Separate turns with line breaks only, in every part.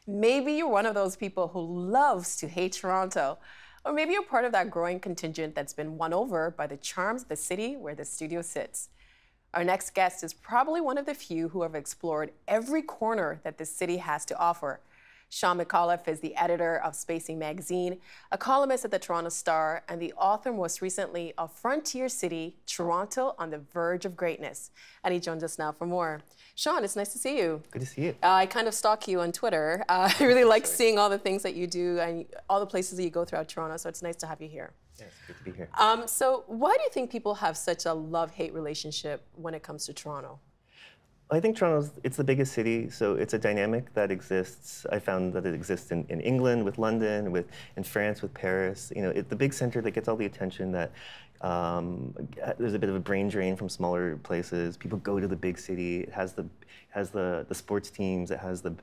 Maybe you're one of those people who loves to hate Toronto, or maybe you're part of that growing contingent that's been won over by the charms of the city where the studio sits. Our next guest is probably one of the few who have explored every corner that the city has to offer. Shawn Micallef is the editor of Spacing magazine, a columnist at the Toronto Star, and the author most recently of Frontier City, Toronto on the Verge of Greatness. And he joins us now for more. Shawn, it's nice to see you.
Good to see you.
I kind of stalk you on Twitter. I really like seeing all the things that you do and all the places that you go throughout Toronto, so it's nice to have you here.
Yeah, it's good to be here.
So why do you think people have such a love-hate relationship when it comes to Toronto?
I think it's the biggest city, so it's a dynamic that exists. I found that it exists in England with London, in France with Paris. You know, the big center that gets all the attention. That there's a bit of a brain drain from smaller places. People go to the big city. It has the sports teams. It has the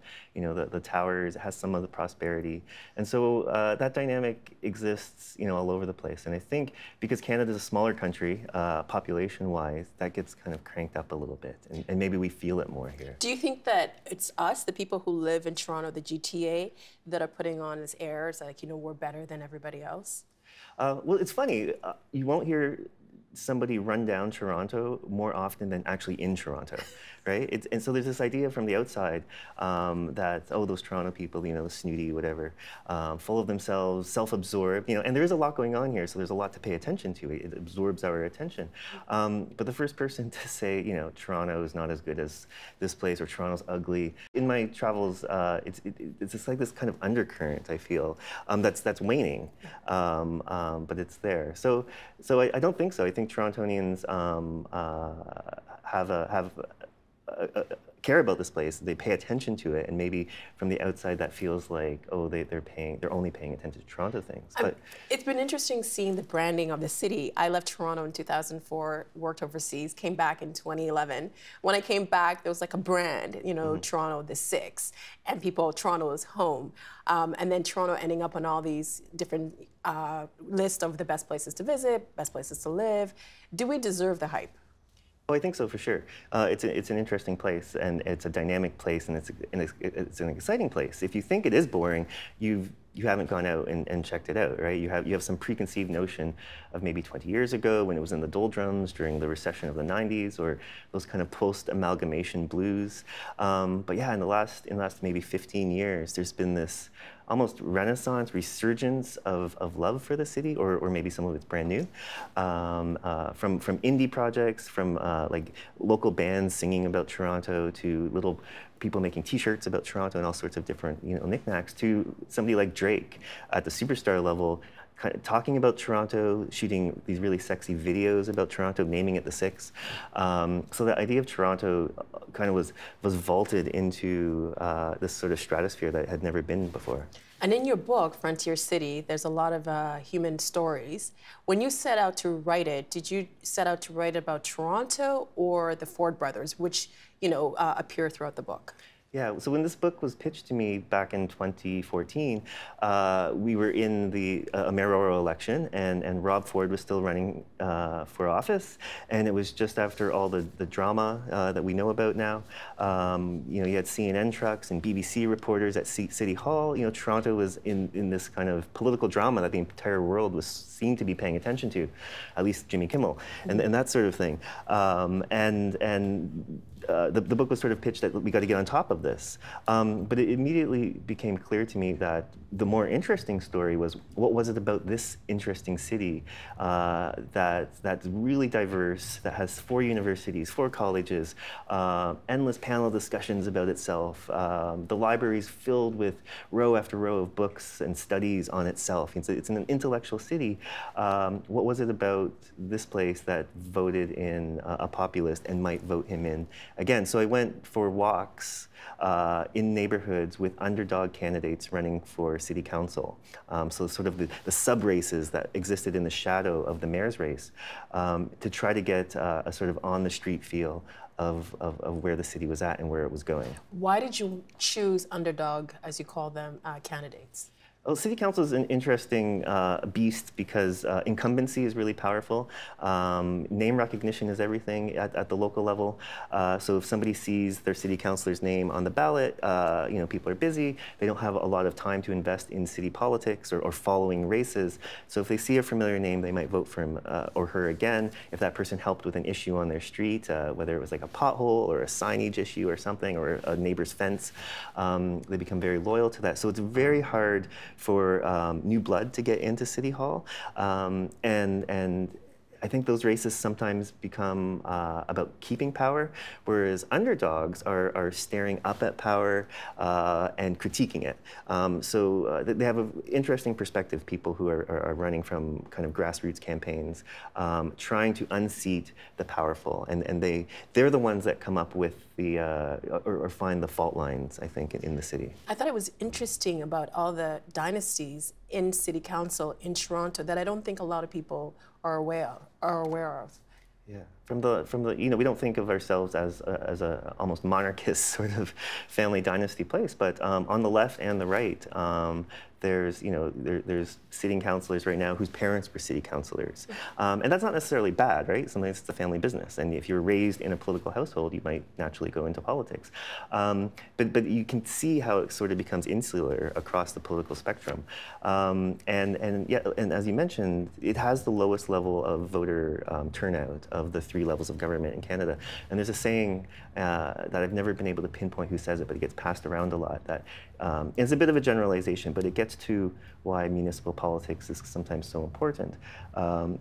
towers. It has some of the prosperity, and so that dynamic exists all over the place. And I think because Canada's a smaller country, population-wise, that gets kind of cranked up a little bit, and maybe we feel it more here.
Do you think that it's us, the people who live in Toronto, the GTA, that are putting on this airs like we're better than everybody else?
Well, it's funny. You won't hear somebody run down Toronto more often than actually in Toronto, right? And so there's this idea from the outside that, oh, those Toronto people, snooty, whatever, full of themselves, self-absorbed, and there is a lot going on here, so there's a lot to pay attention to. It absorbs our attention. But the first person to say, Toronto is not as good as this place, or Toronto's ugly. In my travels, it's just like this kind of undercurrent, I feel, that's waning, but it's there. So I don't think so. I think Torontonians care about this place. They pay attention to it, and maybe from the outside that feels like, oh, they're only paying attention to Toronto things. But
it's been interesting seeing the branding of the city. I left Toronto in 2004, worked overseas, came back in 2011. When I came back, there was like a brand, Toronto the Six, and Toronto is home. And then Toronto ending up on all these different lists of the best places to visit, best places to live. Do we deserve the hype?
Oh, I think so, for sure. It's an interesting place, and it's a dynamic place, and it's an exciting place. If you think it is boring, you haven't gone out and checked it out, right? You have some preconceived notion of maybe 20 years ago when it was in the doldrums during the recession of the 90s, or those kind of post-amalgamation blues. But yeah, in the last maybe 15 years, there's been this almost renaissance, resurgence of love for the city, or maybe some of it's brand new, from indie projects, from like local bands singing about Toronto, to little people making T-shirts about Toronto and all sorts of different knickknacks, to somebody like Drake at the superstar level, kind of talking about Toronto, shooting these really sexy videos about Toronto, naming it the Six. So the idea of Toronto kind of was vaulted into this sort of stratosphere that had never been before.
And in your book, Frontier City, there's a lot of human stories. When you set out to write it, did you set out to write about Toronto or the Ford brothers, which appear throughout the book?
Yeah, so when this book was pitched to me back in 2014, we were in the mayoral election, and Rob Ford was still running for office, and it was just after all the drama that we know about now. You had CNN trucks and BBC reporters at City Hall. Toronto was in this kind of political drama that the entire world seemed to be paying attention to, at least Jimmy Kimmel, and that sort of thing. The book was sort of pitched that we got to get on top of this. But it immediately became clear to me that the more interesting story was, what was it about this interesting city that's really diverse, that has 4 universities, 4 colleges, endless panel discussions about itself, the library's filled with row after row of books and studies on itself. It's an intellectual city. What was it about this place that voted in a populist and might vote him in again? So I went for walks in neighborhoods with underdog candidates running for city council. So sort of the sub-races that existed in the shadow of the mayor's race, to try to get a sort of on-the-street feel of where the city was at and where it was going.
Why did you choose underdog, as you call them, candidates?
Well, city council is an interesting beast because incumbency is really powerful. Name recognition is everything at the local level. So if somebody sees their city councilor's name on the ballot, people are busy. They don't have a lot of time to invest in city politics or following races. So if they see a familiar name, they might vote for him or her again. If that person helped with an issue on their street, whether it was like a pothole or a signage issue or something, or a neighbor's fence, they become very loyal to that. So it's very hard for new blood to get into City Hall, and I think those races sometimes become about keeping power, whereas underdogs are staring up at power and critiquing it. So they have an interesting perspective, people who are running from kind of grassroots campaigns, trying to unseat the powerful. And they're the ones that come up with the, or find the fault lines, I think, in the city.
I thought it was interesting about all the dynasties in City Council in Toronto that I don't think a lot of people are aware of.
Yeah, from the we don't think of ourselves as a almost monarchist sort of family dynasty place, but on the left and the right, there's there's sitting councilors right now whose parents were city councilors, and that's not necessarily bad, right? Sometimes it's a family business, and if you're raised in a political household, you might naturally go into politics. But you can see how it sort of becomes insular across the political spectrum, and as you mentioned, it has the lowest level of voter turnout of the 3 levels of government in Canada. And there's a saying that I've never been able to pinpoint who says it, but it gets passed around a lot, that it's a bit of a generalization, but it gets to why municipal politics is sometimes so important.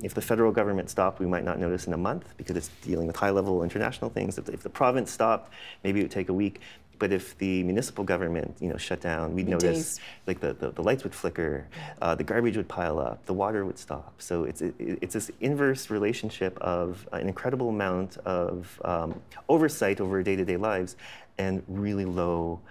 If the federal government stopped, we might not notice in a month because it's dealing with high-level international things. If the province stopped, maybe it would take a week. But if the municipal government, shut down, we'd notice like the lights would flicker, the garbage would pile up, the water would stop. So it's this inverse relationship of an incredible amount of oversight over day-to-day lives and really low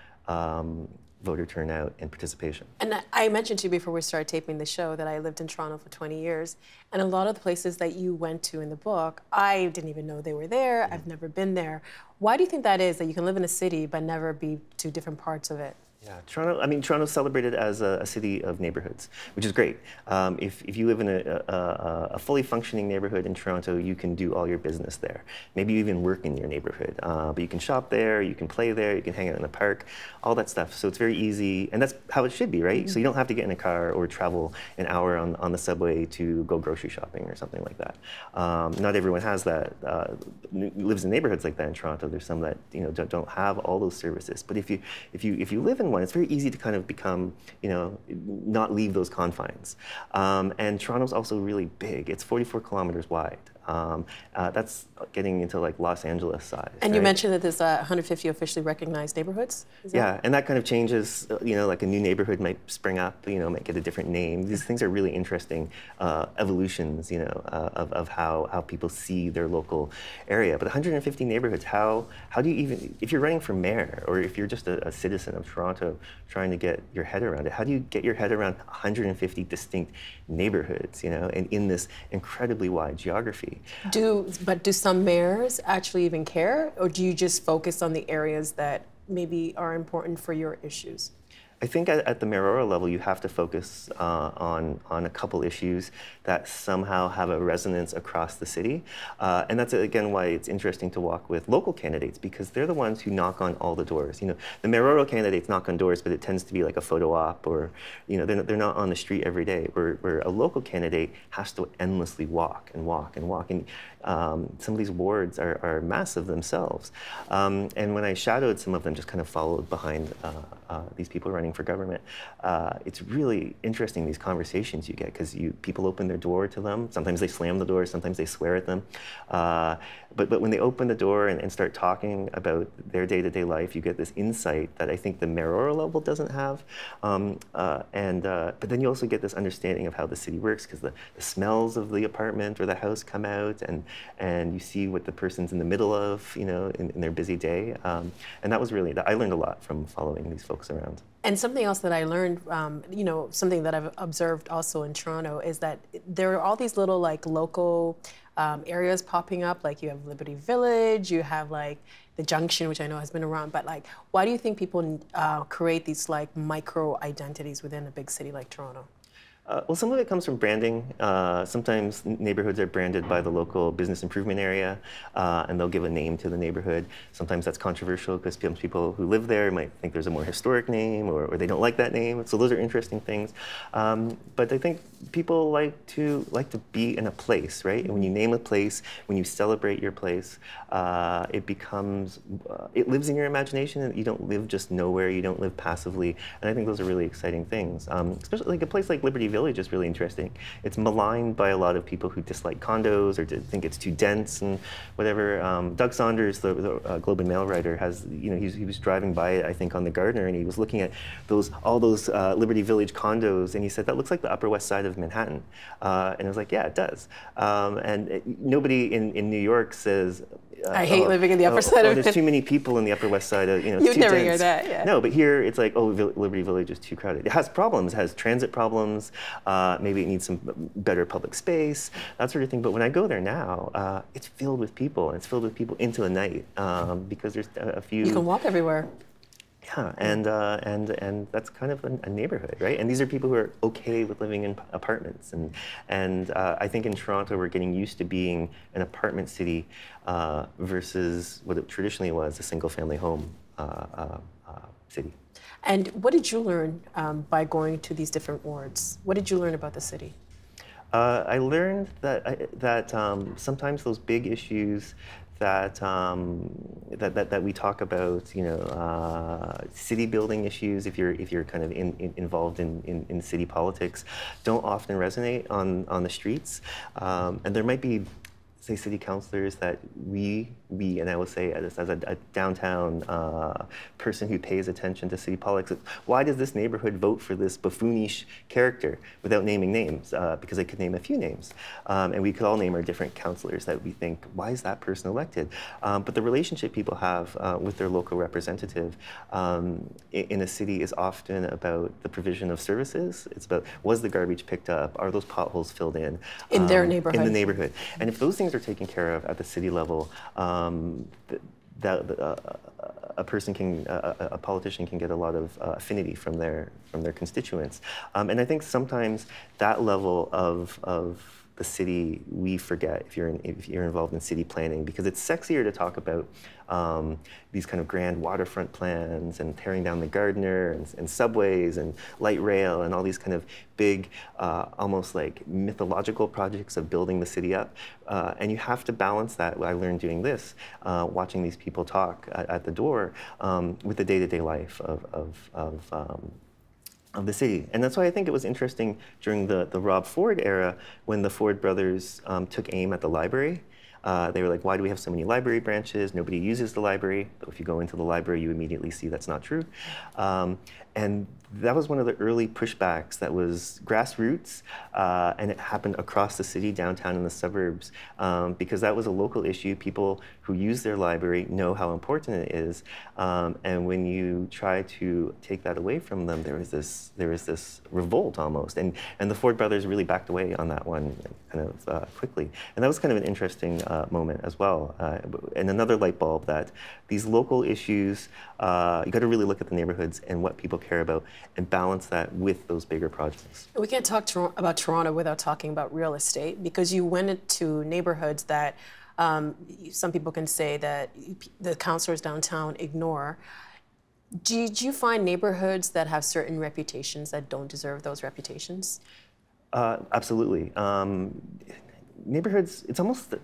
voter turnout and participation.
And I mentioned to you before we started taping the show that I lived in Toronto for 20 years, and a lot of the places that you went to in the book, I didn't even know they were there. I've never been there. Why do you think that is, that you can live in a city but never be to different parts of it?
Yeah, Toronto's celebrated as a city of neighborhoods, which is great. If you live in a fully functioning neighborhood in Toronto, you can do all your business there. Maybe you even work in your neighborhood, but you can shop there, you can play there, you can hang out in the park, all that stuff. So it's very easy, and that's how it should be, right? So you don't have to get in a car or travel an hour on the subway to go grocery shopping or something like that. Not everyone has that, lives in neighborhoods like that in Toronto. There's some that don't have all those services. But if you live in one, it's very easy to kind of become, not leave those confines. And Toronto's also really big. It's 44 kilometers wide. That's getting into like Los Angeles size.
And
right?
you mentioned that there's 150 officially recognized neighborhoods?
Yeah, and that kind of changes, like a new neighborhood might spring up, might get a different name. These things are really interesting evolutions, of how people see their local area. But 150 neighborhoods, how do you even, if you're running for mayor or if you're just a citizen of Toronto trying to get your head around it, how do you get your head around 150 distinct neighborhoods, and in this incredibly wide geography?
Do some mayors actually even care, or do you just focus on the areas that maybe are important for your issues?
I think at the mayoral level, you have to focus on a couple issues that somehow have a resonance across the city. And that's, again, why it's interesting to walk with local candidates, because they're the ones who knock on all the doors. The mayoral candidates knock on doors, but it tends to be like a photo op, or they're not on the street every day, where a local candidate has to endlessly walk and walk and walk. And some of these wards are massive themselves. And when I shadowed some of them, just kind of followed behind these people running for government, it's really interesting, these conversations you get, because people open their door to them. Sometimes they slam the door, sometimes they swear at them. But when they open the door and start talking about their day-to-day life, you get this insight that I think the mayoral level doesn't have. But then you also get this understanding of how the city works, because the smells of the apartment or the house come out, and you see what the person's in the middle of, in their busy day. And that was really, I learned a lot from following these folks around.
And something else that I learned, something that I've observed also in Toronto, is that there are all these little local areas popping up, like you have Liberty Village, you have like the Junction, which I know has been around, but like, why do you think people create these like micro identities within a big city like Toronto?
Well, some of it comes from branding. Sometimes neighborhoods are branded by the local business improvement area, and they'll give a name to the neighborhood. Sometimes that's controversial because people who live there might think there's a more historic name, or they don't like that name. So those are interesting things. But I think people like to be in a place, right? And when you name a place, when you celebrate your place, it becomes, it lives in your imagination, and you don't live just nowhere. You don't live passively. And I think those are really exciting things. Especially like a place like Liberty Village is really interesting. It's maligned by a lot of people who dislike condos or think it's too dense and whatever. Doug Saunders, the Globe and Mail writer, has, he was driving by it, I think, on the Gardner, and he was looking at all those Liberty Village condos, and he said, that looks like the Upper West Side of Manhattan. And I was like, yeah, it does. Nobody in New York says,
I hate living in the upper side of it.
There's too many people in the Upper West Side. It's
You'd
too
never
dense.
hear that, yeah.
No, but here it's like, Liberty Village is too crowded. It has problems. It has transit problems. Maybe it needs some better public space, that sort of thing. But when I go there now, it's filled with people. And it's filled with people into the night because there's a few.
You can walk everywhere.
Yeah, and that's kind of a neighborhood, right? And these are people who are okay with living in apartments, and I think in Toronto we're getting used to being an apartment city versus what it traditionally was, a single-family home city.
And what did you learn by going to these different wards? What did you learn about the city?
I learned that sometimes those big issues that we talk about, city building issues, if you're kind of involved in city politics, don't often resonate on the streets, and there might be, say, city councilors that we, and I will say as a downtown person who pays attention to city politics, why does this neighborhood vote for this buffoonish character without naming names? Because I could name a few names. And we could all name our different councilors that we think, why is that person elected? But the relationship people have with their local representative in a city is often about the provision of services. It's about, was the garbage picked up? Are those potholes filled in?
In their neighborhood.
In the neighborhood. And if those things are taken care of at the city level, a politician can get a lot of affinity from their constituents, and I think sometimes that level of the city we forget if you're involved in city planning, because it's sexier to talk about these kind of grand waterfront plans and tearing down the Gardner and subways and light rail and all these kind of big, almost like mythological projects of building the city up. And you have to balance that, what I learned doing this, watching these people talk at the door, with the day-to-day life of the city. And that's why I think it was interesting during the Rob Ford era when the Ford brothers took aim at the library. They were like, why do we have so many library branches? Nobody uses the library. But if you go into the library, you immediately see that's not true. And that was one of the early pushbacks that was grassroots, and it happened across the city, downtown and the suburbs, because that was a local issue. People who use their library know how important it is, and when you try to take that away from them, there was this revolt almost, and the Ford brothers really backed away on that one kind of quickly, and that was kind of an interesting moment as well, and another light bulb that these local issues, you got to really look at the neighborhoods and what people care about, and balance that with those bigger projects.
We can't talk about Toronto without talking about real estate, because you went into neighborhoods that some people can say that the councillors downtown ignore. Did you find neighborhoods that have certain reputations that don't deserve those reputations?
Absolutely. Neighborhoods, it's almost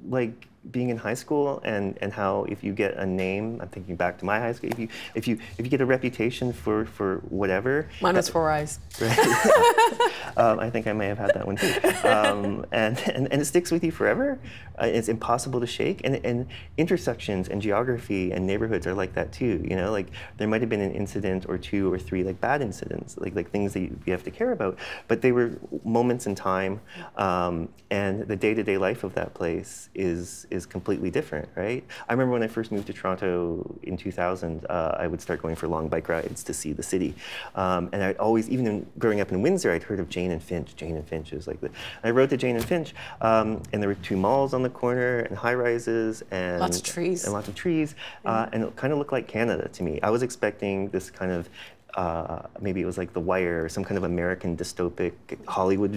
like being in high school and how if you get a name, I'm thinking back to my high school, if you get a reputation for whatever.
Mine was 4 Eyes.
Right. I think I may have had that one too. And it sticks with you forever. It's impossible to shake. And intersections and geography and neighborhoods are like that too. Like there might have been an incident or 2 or 3 like bad incidents, like things that you have to care about, but they were moments in time, and the day-to-day life of that place is is completely different, right? I remember when I first moved to Toronto in 2000, I would start going for long bike rides to see the city. And I'd always, growing up in Windsor, I'd heard of Jane and Finch. Jane and Finch, it was like I rode to Jane and Finch, and there were 2 malls on the corner and high-rises and
lots of trees.
And lots of trees, and it kind of looked like Canada to me. I was expecting this kind of maybe it was like The Wire or some kind of American dystopic Hollywood,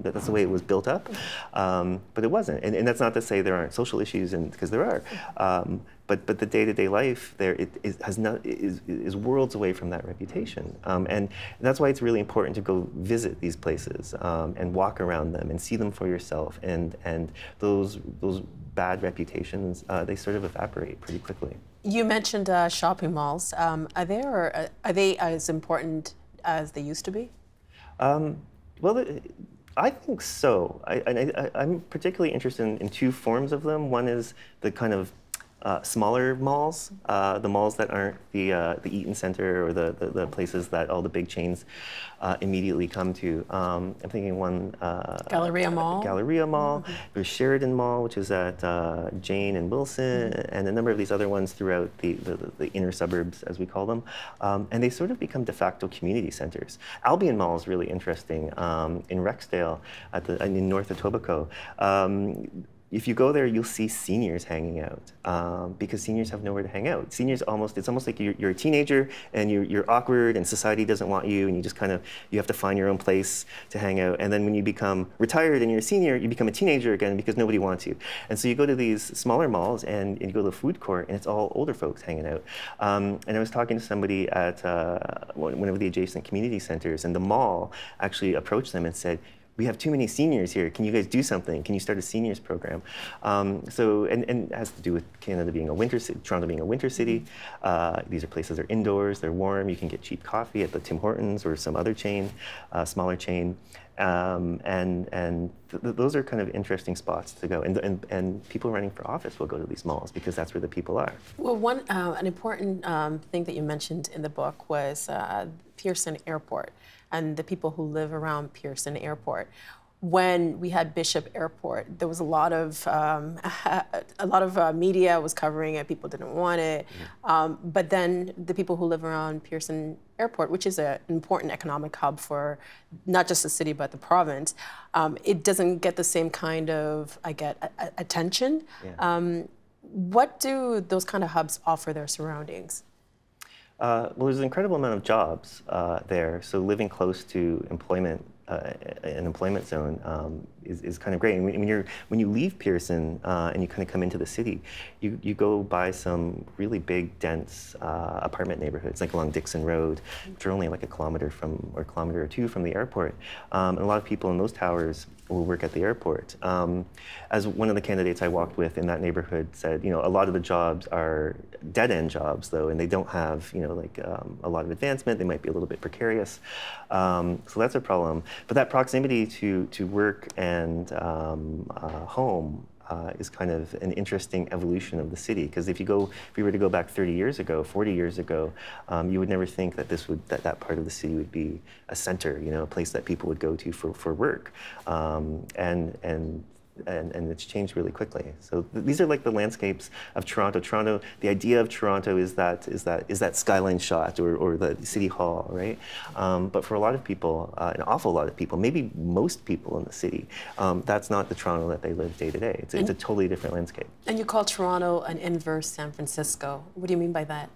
that's the way it was built up. But it wasn't. And that's not to say there aren't social issues, because there are. But the day-to-day life there is worlds away from that reputation. And that's why it's really important to go visit these places and walk around them and see them for yourself. And those bad reputations, they sort of evaporate pretty quickly.
You mentioned shopping malls. Are they as important as they used to be?
Well, I think so. I'm particularly interested in 2 forms of them. One is the kind of smaller malls, the malls that aren't the Eaton Center or the places that all the big chains immediately come to. I'm thinking one...
Galleria Mall.
Galleria Mall. Mm-hmm. There's Sheridan Mall, which is at Jane and Wilson, and a number of these other ones throughout the inner suburbs, as we call them. And they sort of become de facto community centers. Albion Mall is really interesting in Rexdale, in North Etobicoke. If you go there, you'll see seniors hanging out because seniors have nowhere to hang out. Seniors it's almost like you're a teenager and you're awkward and society doesn't want you, and you just you have to find your own place to hang out. And then when you become retired and you're a senior, you become a teenager again because nobody wants you. And so you go to these smaller malls and you go to the food court and it's all older folks hanging out. And I was talking to somebody at one of the adjacent community centers, and the mall actually approached them and said, "We have too many seniors here. Can you guys do something? Can you start a seniors program?" And it has to do with Canada being a winter city, Toronto being a winter city. These are places that are indoors, they're warm. You can get cheap coffee at the Tim Hortons or some other chain, smaller chain. Those are kind of interesting spots to go. And people running for office will go to these malls because that's where the people are.
Well, an important thing that you mentioned in the book was Pearson Airport and the people who live around Pearson Airport. When we had Bishop Airport, there was a lot of media was covering it. People didn't want it, but then the people who live around Pearson Airport, which is an important economic hub for not just the city but the province, it doesn't get the same kind of attention. Yeah. What do those kind of hubs offer their surroundings?
Well, there's an incredible amount of jobs there, so living close to employment, an employment zone is kind of great. And when you leave Pearson and you kind of come into the city, you go by some really big, dense apartment neighborhoods, like along Dixon Road, which are only like a kilometer or 2 from the airport. And a lot of people in those towers will work at the airport. As one of the candidates I walked with in that neighborhood said, a lot of the jobs are dead-end jobs, though, and they don't have, a lot of advancement. They might be a little bit precarious. So that's a problem. But that proximity to work and home is kind of an interesting evolution of the city. Because if we were to go back 30 years ago, 40 years ago, you would never think that that part of the city would be a center, a place that people would go to for work. And it's changed really quickly. So these are like the landscapes of Toronto. Toronto, the idea of Toronto is that skyline shot or the city hall, right? But for a lot of people, an awful lot of people, maybe most people in the city, that's not the Toronto that they live day to day. It's a totally different landscape. And
you call Toronto an inverse San Francisco. What do you mean by that?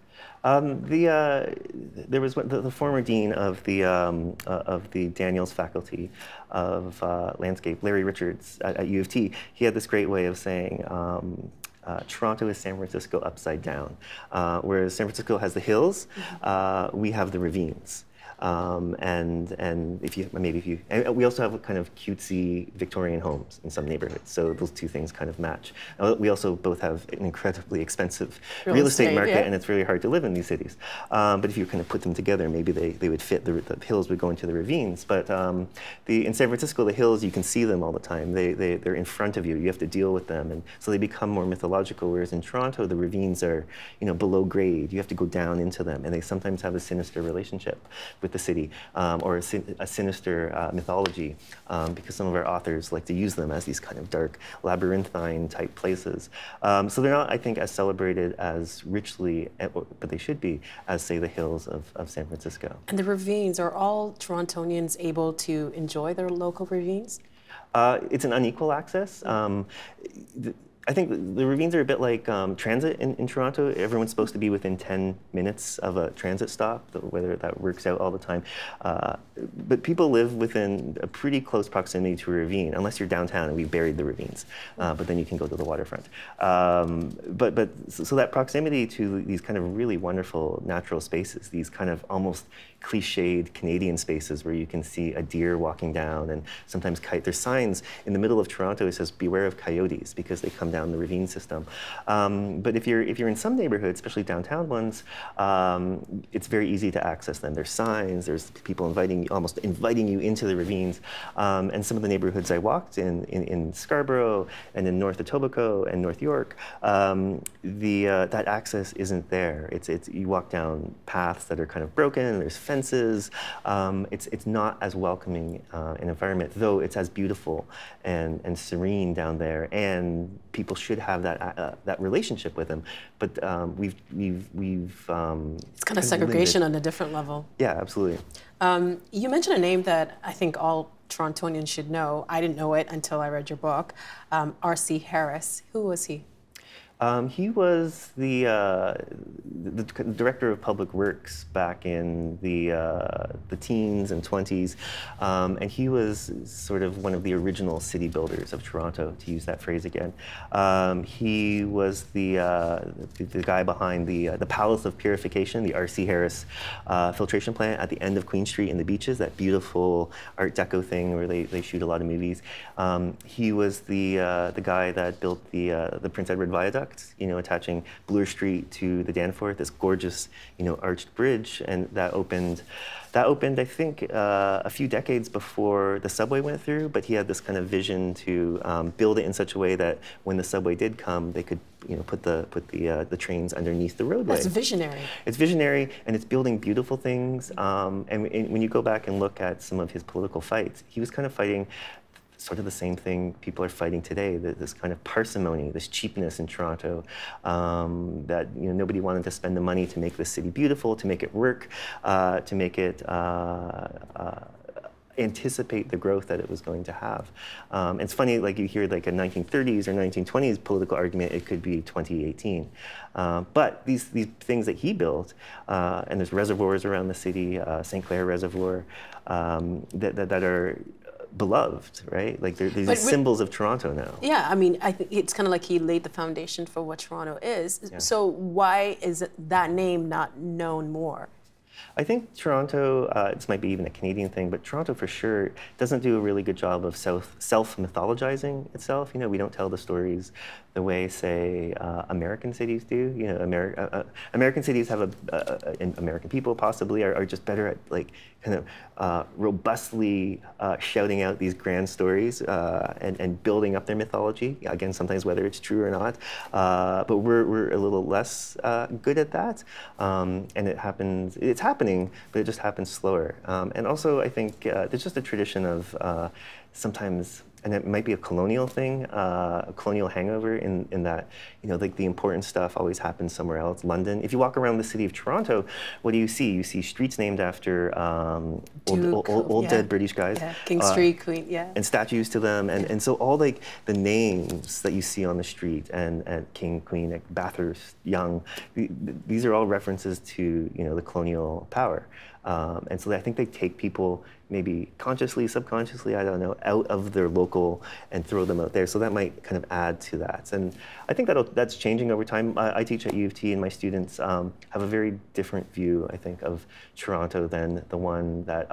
There was the former dean of the Daniels Faculty of Landscape, Larry Richards at U of T. He had this great way of saying, Toronto is San Francisco upside down. Whereas San Francisco has the hills, we have the ravines. And we also have kind of cutesy Victorian homes in some neighborhoods. So those 2 things kind of match. We also both have an incredibly expensive real estate market, and it's really hard to live in these cities. But if you kind of put them together, maybe they would fit. The hills would go into the ravines. But in San Francisco, the hills, you can see them all the time. They're in front of you. You have to deal with them, and so they become more mythological. Whereas in Toronto, the ravines are below grade. You have to go down into them, and they sometimes have a sinister relationship with with the city, or a sinister mythology, because some of our authors like to use them as these kind of dark, labyrinthine type places. So they're not, I think, as celebrated as richly, but they should be, as say the hills of San Francisco.
And the ravines, are all Torontonians able to enjoy their local ravines?
It's an unequal access. I think the ravines are a bit like transit in Toronto. Everyone's supposed to be within 10 minutes of a transit stop, whether that works out all the time. But people live within a pretty close proximity to a ravine, unless you're downtown and we buried the ravines. But then you can go to the waterfront. So that proximity to these kind of really wonderful natural spaces, these kind of almost cliched Canadian spaces where you can see a deer walking down and sometimes there's signs in the middle of Toronto that says beware of coyotes because they come down the ravine system. But if you're in some neighborhoods, especially downtown ones, it's very easy to access them. There's signs, there's people almost inviting you into the ravines. And some of the neighborhoods I walked in Scarborough and in North Etobicoke and North York, that access isn't there. You walk down paths that are kind of broken, there's fences. It's not as welcoming an environment, though it's as beautiful and serene down there, and people should have that relationship with them. But we've
it's kind of segregation on a different level.
Yeah, absolutely.
You mentioned a name that I think all Torontonians should know. I didn't know it until I read your book. R.C. Harris. Who was he?
He was the director of public works back in the teens and 20s, and he was sort of one of the original city builders of Toronto, to use that phrase again. He was the guy behind the Palace of Purification, the R.C. Harris filtration plant at the end of Queen Street in the Beaches, that beautiful Art Deco thing where they shoot a lot of movies. He was the guy that built the Prince Edward Viaduct, attaching Bloor Street to the Danforth, this gorgeous, arched bridge, and that opened, I think, a few decades before the subway went through. But he had this kind of vision to build it in such a way that when the subway did come, they could, put the trains underneath the roadway.
That's visionary. It's
visionary, and it's building beautiful things. And when you go back and look at some of his political fights, he was kind of fighting sort of the same thing people are fighting today, this kind of parsimony, this cheapness in Toronto, that nobody wanted to spend the money to make the city beautiful, to make it work, to make it anticipate the growth that it was going to have. It's funny, like you hear like a 1930s or 1920s political argument, it could be 2018. But these things that he built, and there's reservoirs around the city, St. Clair Reservoir, that are beloved, right? Like these symbols of Toronto now.
Yeah, I mean, I think it's kind of like he laid the foundation for what Toronto is. Yeah. So why is that name not known more?
I think Toronto, this might be even a Canadian thing, but Toronto for sure doesn't do a really good job of self-mythologizing itself. We don't tell the stories the way, say, American cities do. American cities have and American people possibly are just better at like kind of robustly shouting out these grand stories and building up their mythology. Again, sometimes whether it's true or not, but we're a little less good at that. And it's happening, but it just happens slower. And also, I think there's just a tradition of sometimes, and it might be a colonial thing, a colonial hangover in that, like the important stuff always happens somewhere else. London. If you walk around the city of Toronto, what do you see? You see streets named after old dead British guys.
Yeah. King Street, Queen, yeah.
And statues to them. And so all like the names that you see on the street, and King, Queen, like Bathurst, Young, these are all references to, the colonial power. And so I think they take people maybe consciously, subconsciously, I don't know, out of their local and throw them out there. So that might kind of add to that. And I think that's changing over time. I teach at U of T, and my students have a very different view, I think, of Toronto than the one that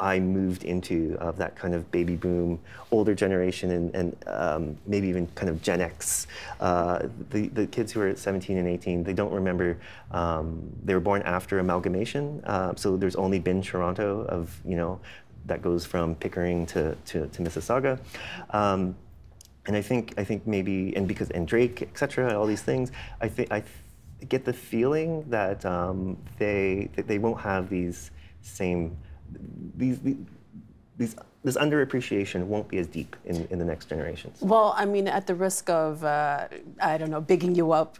I moved into, of that kind of baby boom, older generation, and maybe even kind of Gen X. The kids who are 17 and 18, they don't remember, they were born after amalgamation, so there's only been Toronto of, that goes from Pickering to Mississauga. And I think maybe, and Drake, et cetera, all these things, I get the feeling that they won't have these same, this underappreciation won't be as deep in the next generations.
Well, I mean, at the risk of, I don't know, bigging you up,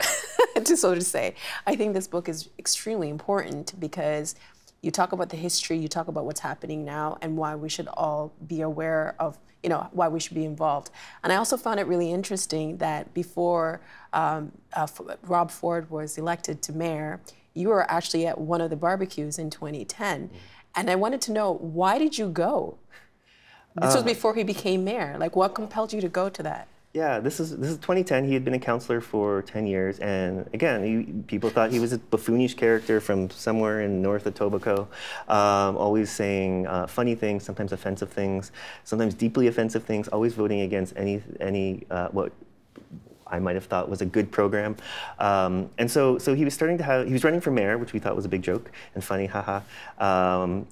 to so to say, I think this book is extremely important because you talk about the history, you talk about what's happening now, and why we should all be aware of, why we should be involved. And I also found it really interesting that before Rob Ford was elected to mayor, you were actually at one of the barbecues in 2010. And I wanted to know, why did you go? This was before he became mayor. Like, what compelled you to go to that?
Yeah, this is 2010. He had been a counselor for 10 years, and again, people thought he was a buffoonish character from somewhere in north of Etobicoke, always saying funny things, sometimes offensive things, sometimes deeply offensive things, always voting against any what I might have thought was a good program. And so he was he was running for mayor, which we thought was a big joke and funny, haha. And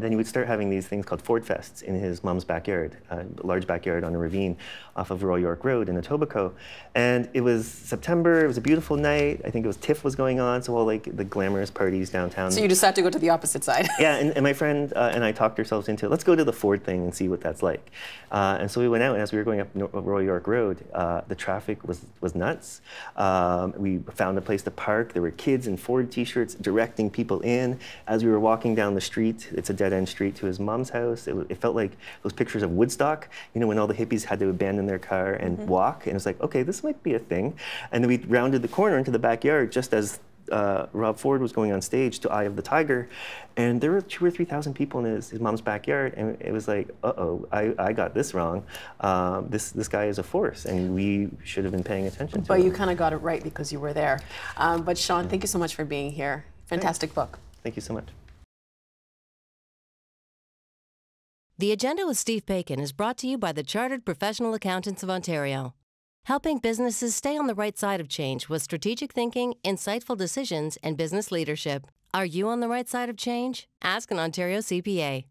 then he would start having these things called Ford Fests in his mom's backyard, a large backyard on a ravine off of Royal York Road in Etobicoke. And it was September, it was a beautiful night. I think it was TIFF was going on, so all like the glamorous parties downtown.
So you decided to go to the opposite side.
Yeah, and my friend and I talked ourselves into, let's go to the Ford thing and see what that's like. And so we went out, and as we were going up Royal York Road, the traffic was nuts. We found a place to park. There were kids in Ford t-shirts directing people in. As we were walking down the street, it's a dead-end street to his mom's house. It felt like those pictures of Woodstock, when all the hippies had to abandon their car and walk. And it's like, okay, this might be a thing. And then we rounded the corner into the backyard just as Rob Ford was going on stage to Eye of the Tiger, and there were 2,000 or 3,000 people in his mom's backyard, and it was like, uh-oh, I got this wrong. This guy is a force, and we should have been paying attention to him.
But you kind of got it right because you were there. But Shawn, thank you so much for being here. Fantastic book.
Thank you so much.
The Agenda with Steve Paikin is brought to you by the Chartered Professional Accountants of Ontario, helping businesses stay on the right side of change with strategic thinking, insightful decisions, and business leadership. Are you on the right side of change? Ask an Ontario CPA.